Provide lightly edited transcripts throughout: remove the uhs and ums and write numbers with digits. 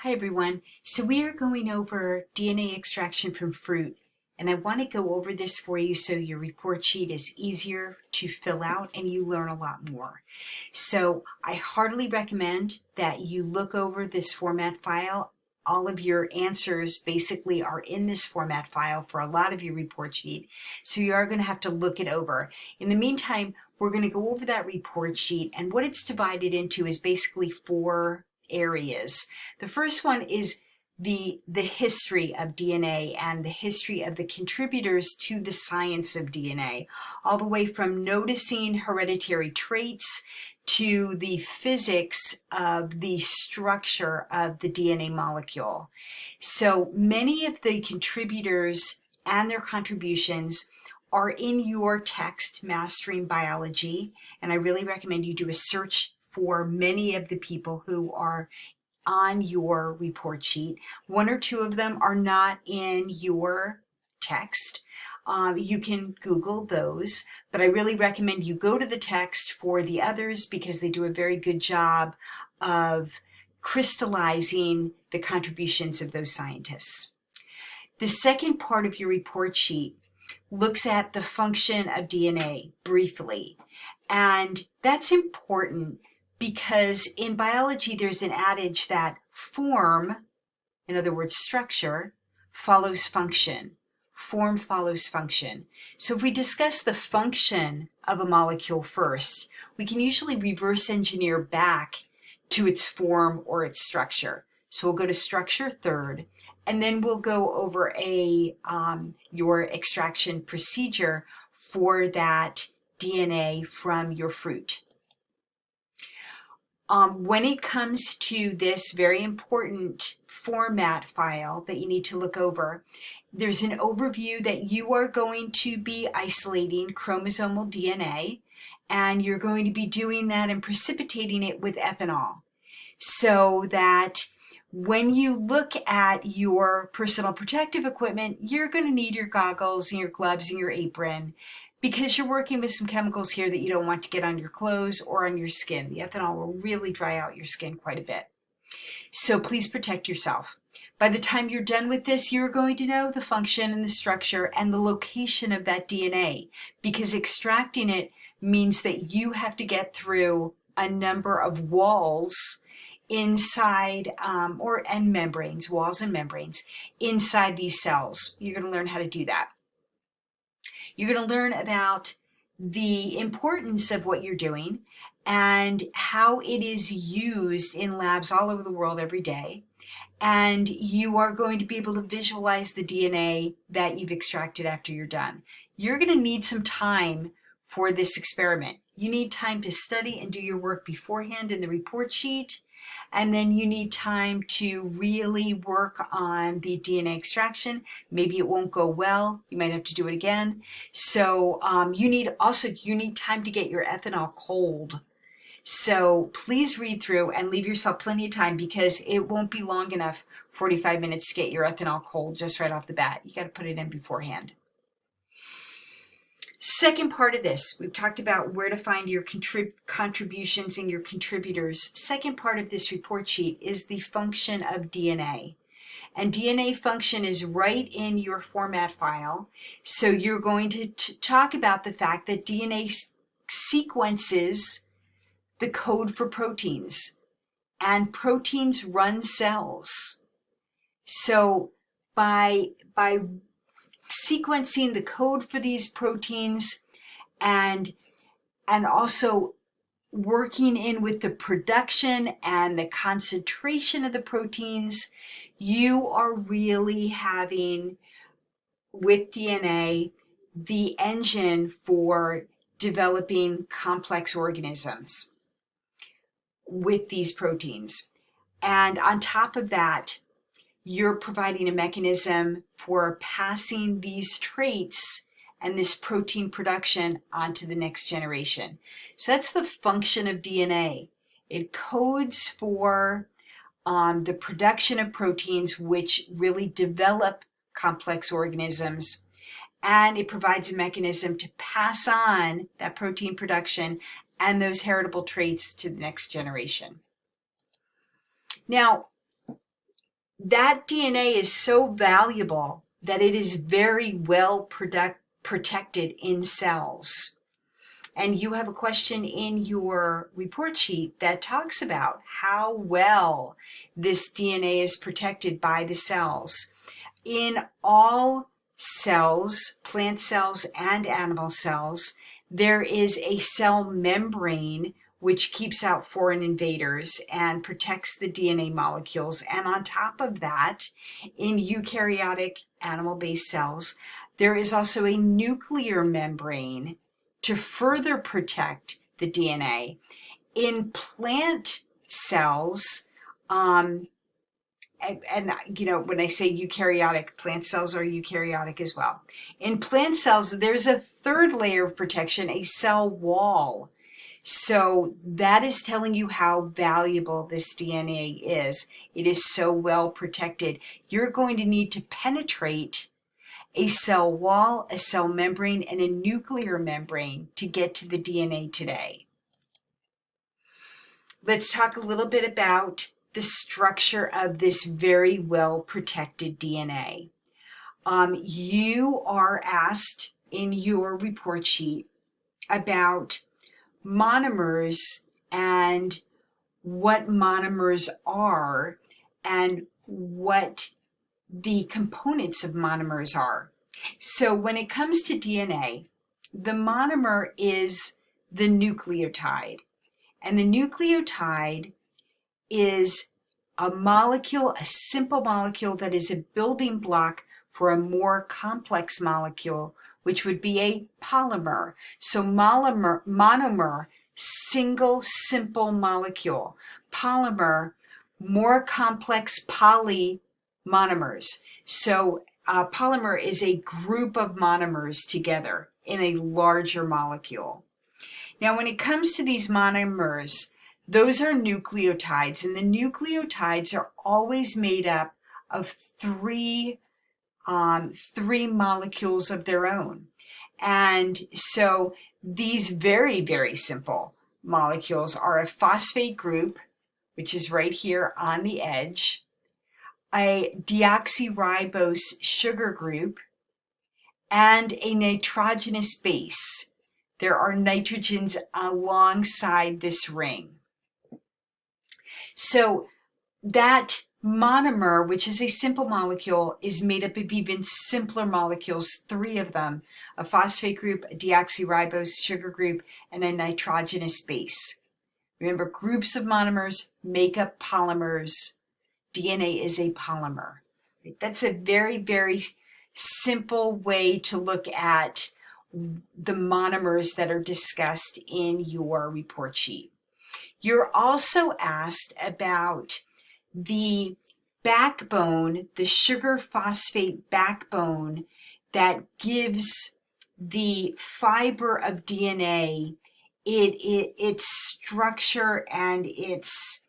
Hi everyone. So we are going over DNA extraction from fruit, and I want to go over this for you so your report sheet is easier to fill out and you learn a lot more. So I heartily recommend that you look over this format file. All of your answers basically are in this format file for a lot of your report sheet, so you are going to have to look it over. In the meantime, we're going to go over that report sheet, and what it's divided into is basically four areas. The first one is the history of DNA and the history of the contributors to the science of DNA, all the way from noticing hereditary traits to the physics of the structure of the DNA molecule. So many of the contributors and their contributions are in your text, Mastering Biology, and I really recommend you do a search for many of the people who are on your report sheet. One or two of them are not in your text. You can Google those, but I really recommend you go to the text for the others because they do a very good job of crystallizing the contributions of those scientists. The second part of your report sheet looks at the function of DNA briefly. And that's important because in biology there's an adage that form, in other words structure, follows function. Form follows function. So if we discuss the function of a molecule first, we can usually reverse engineer back to its form or its structure. So we'll go to structure third, and then we'll go over your extraction procedure for that DNA from your fruit. When it comes to this very important format file that you need to look over, there's an overview that you are going to be isolating chromosomal DNA, and you're going to be doing that and precipitating it with ethanol, so that when you look at your personal protective equipment, you're going to need your goggles and your gloves and your apron, because you're working with some chemicals here that you don't want to get on your clothes or on your skin. The ethanol will really dry out your skin quite a bit. So please protect yourself. By the time you're done with this, you're going to know the function and the structure and the location of that DNA, because extracting it means that you have to get through a number of walls inside and membranes, walls and membranes inside these cells. You're going to learn how to do that. You're going to learn about the importance of what you're doing and how it is used in labs all over the world every day. And you are going to be able to visualize the DNA that you've extracted after you're done. You're going to need some time for this experiment. You need time to study and do your work beforehand in the report sheet. And then you need time to really work on the DNA extraction. Maybe it won't go well. You might have to do it again. So you need time to get your ethanol cold. So please read through and leave yourself plenty of time, because it won't be long enough, 45 minutes, to get your ethanol cold just right off the bat. You got to put it in beforehand. Second part of this, we've talked about where to find your contributions and your contributors. Second part of this report sheet is the function of DNA. And DNA function is right in your format file. So you're going to talk about the fact that DNA sequences the code for proteins, and proteins run cells. So by sequencing the code for these proteins and also working in with the production and the concentration of the proteins, you are really having, with DNA, the engine for developing complex organisms with these proteins. And on top of that, you're providing a mechanism for passing these traits and this protein production onto the next generation. So that's the function of DNA. It codes for the production of proteins, which really develop complex organisms, and it provides a mechanism to pass on that protein production and those heritable traits to the next generation. Now, that DNA is so valuable that it is very well protected in cells. And you have a question in your report sheet that talks about how well this DNA is protected by the cells. In all cells, plant cells and animal cells, there is a cell membrane which keeps out foreign invaders and protects the DNA molecules. And on top of that, in eukaryotic animal-based cells, there is also a nuclear membrane to further protect the DNA. In plant cells, and you know, when I say eukaryotic, plant cells are eukaryotic as well. In plant cells, there's a third layer of protection, a cell wall. So that is telling you how valuable this DNA is. It is so well protected. You're going to need to penetrate a cell wall, a cell membrane, and a nuclear membrane to get to the DNA today. Let's talk a little bit about the structure of this very well protected DNA. You are asked in your report sheet about monomers and what monomers are and what the components of monomers are. So when it comes to DNA, the monomer is the nucleotide. And the nucleotide is a molecule, a simple molecule that is a building block for a more complex molecule, which would be a polymer. So monomer, single, simple molecule. Polymer, more complex polymonomers. So a polymer is a group of monomers together in a larger molecule. Now, when it comes to these monomers, those are nucleotides, and the nucleotides are always made up of three molecules of their own. And so these very, very simple molecules are a phosphate group, which is right here on the edge, a deoxyribose sugar group, and a nitrogenous base. There are nitrogens alongside this ring. So that monomer, which is a simple molecule, is made up of even simpler molecules, three of them, a phosphate group, a deoxyribose sugar group, and a nitrogenous base. Remember, groups of monomers make up polymers. DNA is a polymer. That's a very, very simple way to look at the monomers that are discussed in your report sheet. You're also asked about the backbone, the sugar phosphate backbone that gives the fiber of DNA its structure and its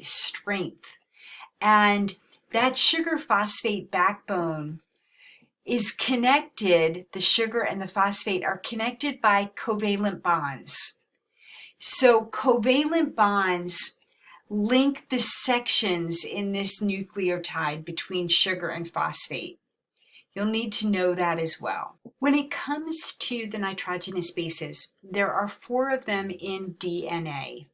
strength. And that sugar phosphate backbone is connected, the sugar and the phosphate are connected by covalent bonds. So covalent bonds link the sections in this nucleotide between sugar and phosphate. You'll need to know that as well. When it comes to the nitrogenous bases, there are 4 of them in DNA.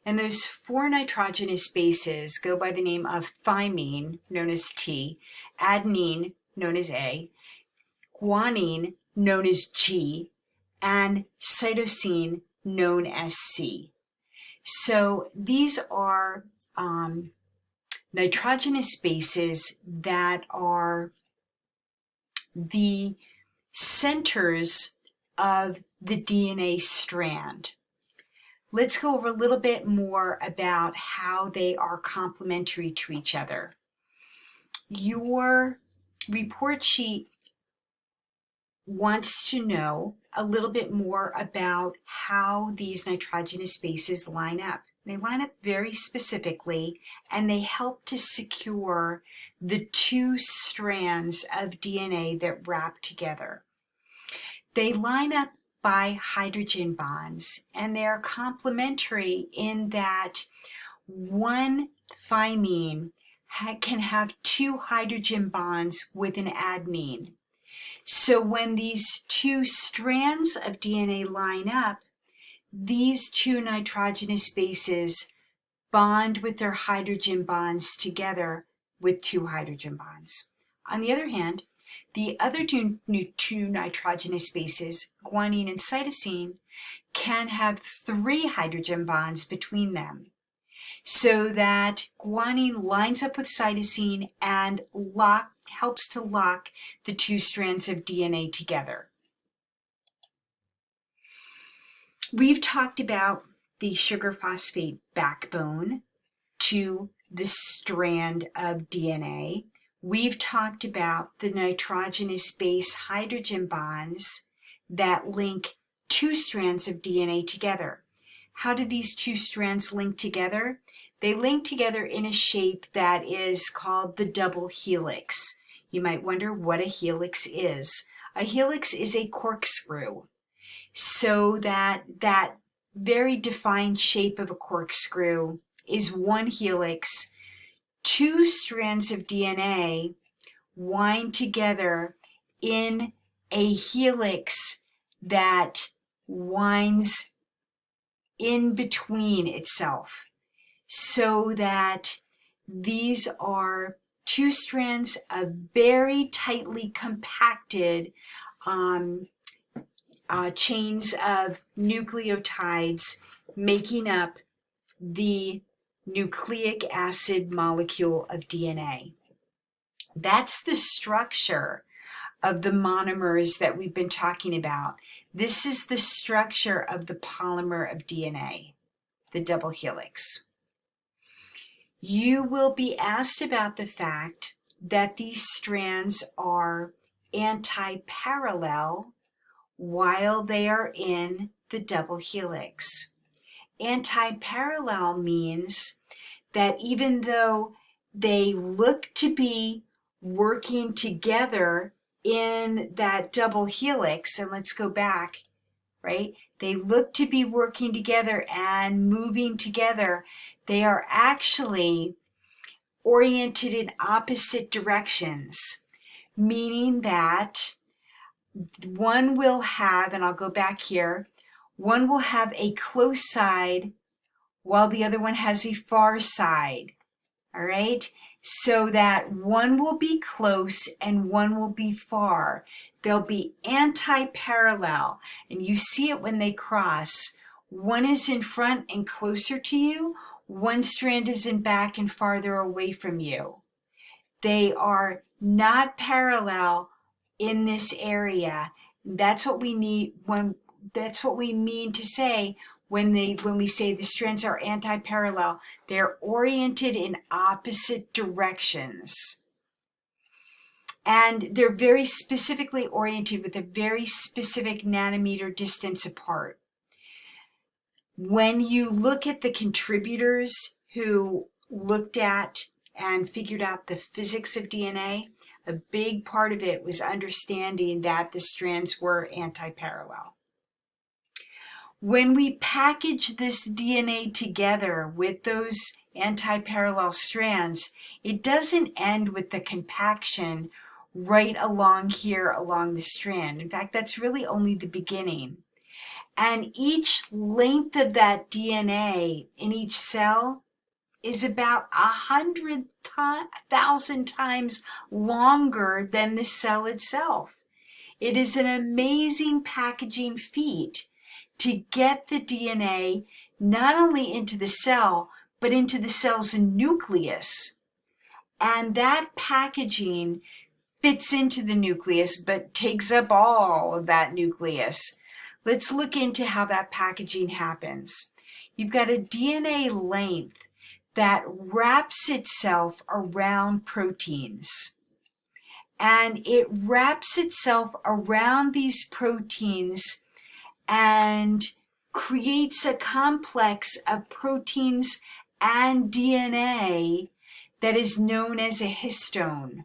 And those 4 nitrogenous bases go by the name of thymine, known as T, adenine, known as A, guanine, known as G, and cytosine, known as C. So these are nitrogenous bases that are the centers of the DNA strand. Let's go over a little bit more about how they are complementary to each other. Your report sheet wants to know a little bit more about how these nitrogenous bases line up. They line up very specifically, and they help to secure the 2 strands of DNA that wrap together. They line up by hydrogen bonds, and they are complementary in that one thymine can have 2 hydrogen bonds with an adenine. So when these 2 strands of DNA line up, these 2 nitrogenous bases bond with their hydrogen bonds together with 2 hydrogen bonds. On the other hand, the other two nitrogenous bases, guanine and cytosine, can have 3 hydrogen bonds between them, so that guanine lines up with cytosine and helps to lock the 2 strands of DNA together. We've talked about the sugar phosphate backbone to the strand of DNA. We've talked about the nitrogenous base hydrogen bonds that link 2 strands of DNA together. How do these 2 strands link together? They link together in a shape that is called the double helix. You might wonder what a helix is. A helix is a corkscrew. So that very defined shape of a corkscrew is one helix. 2 strands of DNA wind together in a helix that winds in between itself, so that these are 2 strands of very tightly compacted chains of nucleotides making up the nucleic acid molecule of DNA. That's the structure of the monomers that we've been talking about. This is the structure of the polymer of DNA, the double helix. You will be asked about the fact that these strands are anti-parallel while they are in the double helix. Anti-parallel means that even though they look to be working together in that double helix, and let's go back, right? They look to be working together and moving together. They are actually oriented in opposite directions, meaning that one will have, and I'll go back here, one will have a close side while the other one has a far side. All right? So that one will be close and one will be far. They'll be anti-parallel, and you see it when they cross. One is in front and closer to you, one strand is in back and farther away from you. They are not parallel in this area. That's what we need that's what we mean to say when we say the strands are anti-parallel. They're oriented in opposite directions. And they're very specifically oriented with a very specific nanometer distance apart. When you look at the contributors who looked at and figured out the physics of DNA, a big part of it was understanding that the strands were anti-parallel. When we package this DNA together with those anti-parallel strands, it doesn't end with the compaction right along here along the strand. In fact, that's really only the beginning. And each length of that DNA in each cell is about 100,000 times longer than the cell itself. It is an amazing packaging feat to get the DNA not only into the cell, but into the cell's nucleus. And that packaging fits into the nucleus, but takes up all of that nucleus. Let's look into how that packaging happens. You've got a DNA length that wraps itself around proteins. And it wraps itself around these proteins and creates a complex of proteins and DNA that is known as a histone.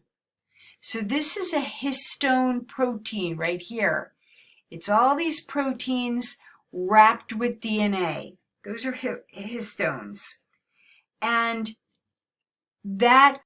So this is a histone protein right here. It's all these proteins wrapped with DNA. Those are histones. And that